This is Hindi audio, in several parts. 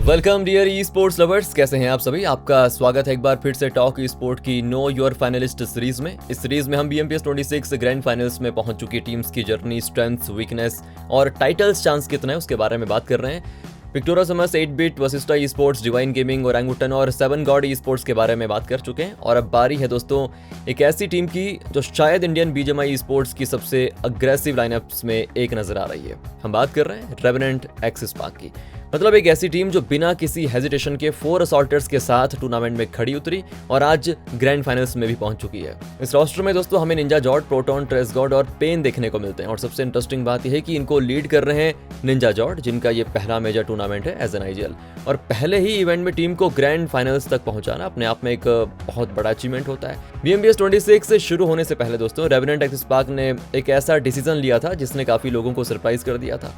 Welcome dear e sports lovers, कैसे हैं आप सभी। आपका स्वागत है एक बार फिर से टॉक ई स्पोर्ट की नो योर फाइनलिस्ट सीरीज में। इस सीरीज में हम BMPS 26 ग्रैंड फाइनल्स में पहुंच चुकी टीम्स की जर्नी, स्ट्रेंथ्स, वीकनेस और टाइटल्स चांस कितना है उसके बारे में बात कर रहे हैं। Victoria Summers, 8-Bit, Vashishtha esports, divine gaming, orangutan और 7 गॉड ई स्पोर्ट्स के बारे में बात कर चुके हैं। और अब बारी है दोस्तों एक ऐसी टीम की जो शायद इंडियन BGMI ई स्पोर्ट्स की सबसे अग्रेसिव लाइनअप्स में एक नजर आ रही है। हम बात कर रहे हैं रेवेनेंट एक्सिस पार्क की। मतलब एक ऐसी टीम जो बिना किसी हेजिटेशन के 4 असॉल्टर्स के साथ टूर्नामेंट में खड़ी उतरी और आज ग्रैंड फाइनल्स में भी पहुंच चुकी है। इस रोस्टर में दोस्तों हमें निंजा जॉर्ड, प्रोटॉन, ट्रेसगॉड और पेन देखने को मिलते हैं। और सबसे इंटरेस्टिंग बात यह है कि इनको लीड कर रहे हैं निंजा जॉर्ड, जिनका ये पहला मेजर टूर्नामेंट है एज एन IGL। और पहले ही इवेंट में टीम को ग्रैंड फाइनल्स तक पहुंचाना अपने आप में एक बहुत बड़ा अचीवमेंट होता है। BMPS 26 से शुरू होने से पहले दोस्तों रेवेनेंट एक्सिस पार्क ने एक ऐसा डिसीजन लिया था जिसने काफी लोगों को सरप्राइज कर दिया था।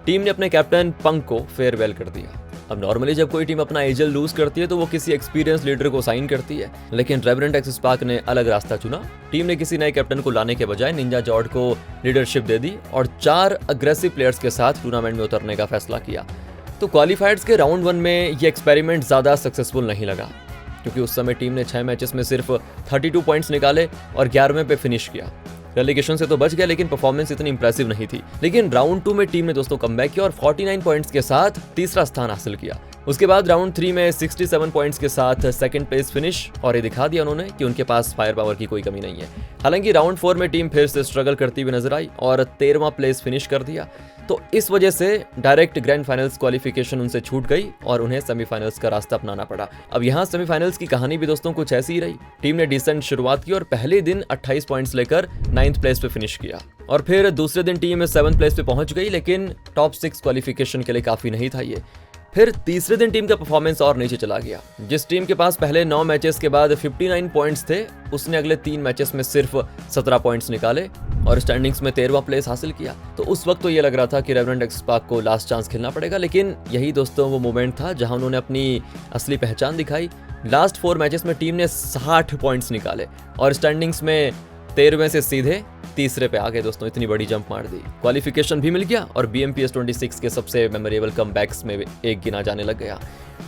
टीम ने अपने कैप्टन पंक को फेयरवेल कर दिया। अब नॉर्मली जब कोई टीम अपना IGL लूज करती है तो वो किसी एक्सपीरियंस लीडर को साइन करती है, लेकिन रेवेनेंट एक्सिस पार्क ने अलग रास्ता चुना। टीम ने किसी नए कैप्टन को लाने के बजाय निंजा जॉर्ड को लीडरशिप दे दी और 4 अग्रेसिव प्लेयर्स के साथ टूर्नामेंट में उतरने का फैसला किया। तो क्वालिफायर्स के राउंड 1 में ये एक्सपेरिमेंट ज्यादा सक्सेसफुल नहीं लगा, क्योंकि उस समय टीम ने 6 मैचेस में सिर्फ 32 पॉइंट्स निकाले और 11वें पे फिनिश किया। रेलीगेशन से तो बच गया, लेकिन परफॉर्मेंस इतनी इंप्रेसिव नहीं थी। लेकिन राउंड 2 में टीम ने दोस्तों कमबैक किया और 49 पॉइंट्स के साथ तीसरा स्थान हासिल किया। उसके बाद राउंड 3 में 67 पॉइंट्स के साथ सेकंड प्लेस फिनिश, और ये दिखा दिया उन्होंने कि उनके पास फायर पावर की कोई कमी नहीं है। हालांकि राउंड 4 में टीम फिर से स्ट्रगल करती हुई नजर आई और 13वां प्लेस फिनिश कर दिया। तो इस वजह से डायरेक्ट ग्रैंड फाइनल्स क्वालिफिकेशन उनसे छूट गई और उन्हें सेमीफाइनल्स का रास्ता अपनाना पड़ा। अब यहाँ सेमीफाइनल्स की कहानी भी दोस्तों कुछ ऐसी ही रही। टीम ने डिसेंट शुरुआत की और पहले दिन 28 पॉइंट्स लेकर 9th प्लेस पे फिनिश किया, और फिर दूसरे दिन टीम 7th प्लेस पे पहुंच गई, लेकिन टॉप 6 क्वालिफिकेशन के लिए काफी नहीं था ये। फिर तीसरे दिन टीम का परफॉर्मेंस और नीचे चला गया। जिस टीम के पास पहले 9 मैचेस के बाद 59 पॉइंट्स थे, उसने अगले 3 मैचेस में सिर्फ 17 पॉइंट्स निकाले और स्टैंडिंग्स में 13वां प्लेस हासिल किया। तो उस वक्त तो ये लग रहा था कि रेवेनेंट एक्सिस पार्क को लास्ट चांस खेलना पड़ेगा, लेकिन यही दोस्तों वो मोमेंट था जहां उन्होंने अपनी असली पहचान दिखाई। लास्ट 4 मैचेस में टीम ने 60 पॉइंट्स निकाले और स्टैंडिंग्स में 13वें से सीधे तीसरे पे आ गए दोस्तों। इतनी बड़ी जंप मार दी, क्वालिफिकेशन भी मिल गया और BMPS 26 के सबसे मेमोरेबल कमबैक्स में एक गिना जाने लग गया।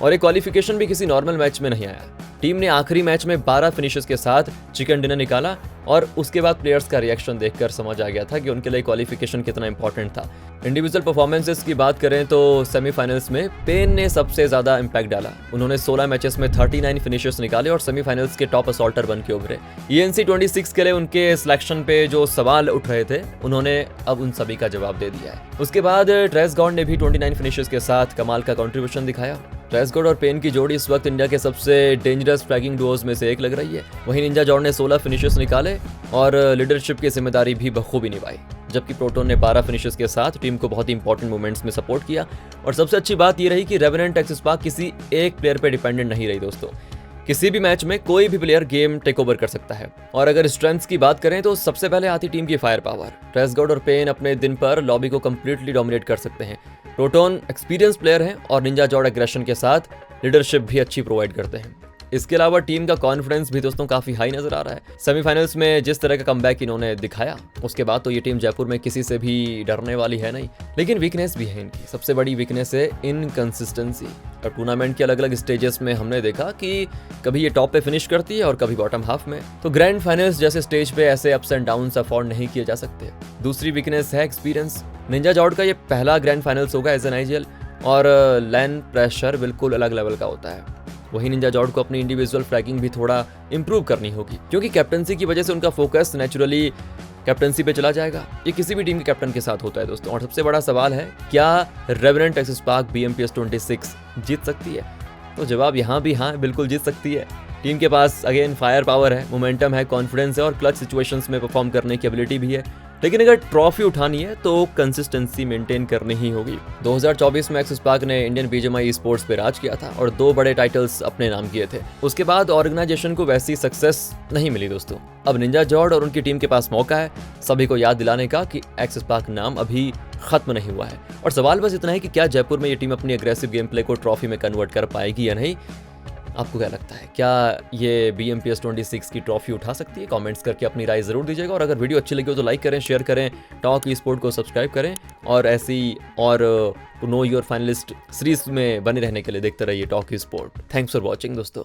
और एक क्वालिफिकेशन भी किसी नॉर्मल मैच में नहीं आया। टीम ने आखिरी मैच में 12 फिनिशेस के साथ चिकन डिनर निकाला और उसके बाद प्लेयर्स का रिएक्शन देखकर समझ आ गया था कि उनके लिए क्वालिफिकेशन कितना इंपॉर्टेंट था। इंडिविजुअल परफॉर्मेंसेस की बात करें तो सेमीफाइनल्स में पेन ने सबसे ज्यादा इंपैक्ट डाला। उन्होंने 16 मैचेस में 39 फिनिशेस निकाले और सेमीफाइनल्स के टॉप असॉल्टर बन के उभरे। ENC 26 के लिए उनके सिलेक्शन पे जो सवाल उठ रहे थे, उन्होंने अब उन सभी का जवाब दे दिया है। उसके बाद ट्रेसगॉड ने भी 29 फिनिशेस के साथ कमाल का कंट्रीब्यूशन दिखाया। ट्रेसगॉड और पेन की जोड़ी इस वक्त इंडिया के सबसे डेंजरस फ्रैगिंग डुओज में से एक लग रही है। वहीं निंजा जॉर्ड ने 16 फिनिशेस निकाले और लीडरशिप की जिम्मेदारी भी बखूबी निभाई, जबकि प्रोटॉन ने 12 फिनिशेस के साथ टीम को बहुत ही इंपॉर्टेंट मोमेंट्स में सपोर्ट किया। और सबसे अच्छी बात यह रही कि रेवेनेंट एक्सिस पार्क किसी एक प्लेयर पर डिपेंडेंट नहीं रही दोस्तों। किसी भी मैच में कोई भी प्लेयर गेम टेक ओवर कर सकता है। और अगर स्ट्रेंथ्स की बात करें तो सबसे पहले आती टीम की फायर पावर। ट्रेसगॉड और पेन अपने दिन पर लॉबी को कंप्लीटली डोमिनेट कर सकते हैं। प्रोटॉन एक्सपीरियंस प्लेयर हैं और निंजा जॉर्ड एग्रेशन के साथ लीडरशिप भी अच्छी प्रोवाइड करते हैं। इसके अलावा टीम का कॉन्फिडेंस भी दोस्तों काफी हाई नजर आ रहा है। सेमीफाइनल्स में जिस तरह का कमबैक इन्होंने दिखाया, उसके बाद तो ये टीम जयपुर में किसी से भी डरने वाली है नहीं। लेकिन वीकनेस भी है इनकी। सबसे बड़ी वीकनेस है इनकंसिस्टेंसी। और टूर्नामेंट के अलग अलग स्टेजेस में हमने देखा कि कभी ये टॉप पे फिनिश करती है और कभी बॉटम हाफ में। तो ग्रैंड फाइनल्स जैसे स्टेज पे ऐसे अप्स एंड डाउन्स अफोर्ड नहीं किए जा सकते। दूसरी वीकनेस है एक्सपीरियंस। निंजा जॉर्ड का ये पहला ग्रैंड फाइनल्स होगा एज एन IGL और लैन प्रेशर बिल्कुल अलग लेवल का होता है। वहीं निंजा जॉर्ड को अपनी इंडिविजुअल फ्रैगिंग भी थोड़ा इंप्रूव करनी होगी, क्योंकि कैप्टनसी की वजह से उनका फोकस नेचुरली कैप्टनसी पे चला जाएगा। ये किसी भी टीम के कैप्टन के साथ होता है दोस्तों। और सबसे बड़ा सवाल है, क्या रेवेनेंट एक्सिस पार्क BMPS 26 जीत सकती है? तो जवाब यहाँ भी हाँ, बिल्कुल जीत सकती है। टीम के पास अगेन फायर पावर है, मोमेंटम है, कॉन्फिडेंस है और क्लच सिचुएशंस में परफॉर्म करने की एबिलिटी भी है। लेकिन अगर ट्रॉफी उठानी है तो कंसिस्टेंसी मेंटेन करनी ही होगी। 2024 में एक्सिस पार्क ने इंडियन BGMI ई स्पोर्ट्स पे राज किया था और 2 बड़े टाइटल्स अपने नाम किए थे। उसके बाद ऑर्गेनाइजेशन को वैसी सक्सेस नहीं मिली दोस्तों। अब निंजा जॉर्ड और उनकी टीम के पास मौका है सभी को याद दिलाने का कि एक्सिस पार्क नाम अभी खत्म नहीं हुआ है। और सवाल बस इतना है कि क्या जयपुर में ये टीम अपनी अग्रेसिव गेम प्ले को ट्रॉफी में कन्वर्ट कर पाएगी या नहीं। आपको क्या लगता है, क्या ये BMPS 26 की ट्रॉफी उठा सकती है? कमेंट्स करके अपनी राय ज़रूर दीजिएगा, और अगर वीडियो अच्छी लगी हो तो लाइक करें, शेयर करें, टॉक स्पोर्ट को सब्सक्राइब करें, और ऐसी और नो योर फाइनलिस्ट सीरीज में बने रहने के लिए देखते रहिए talk sport. Thanks for watching दोस्तों।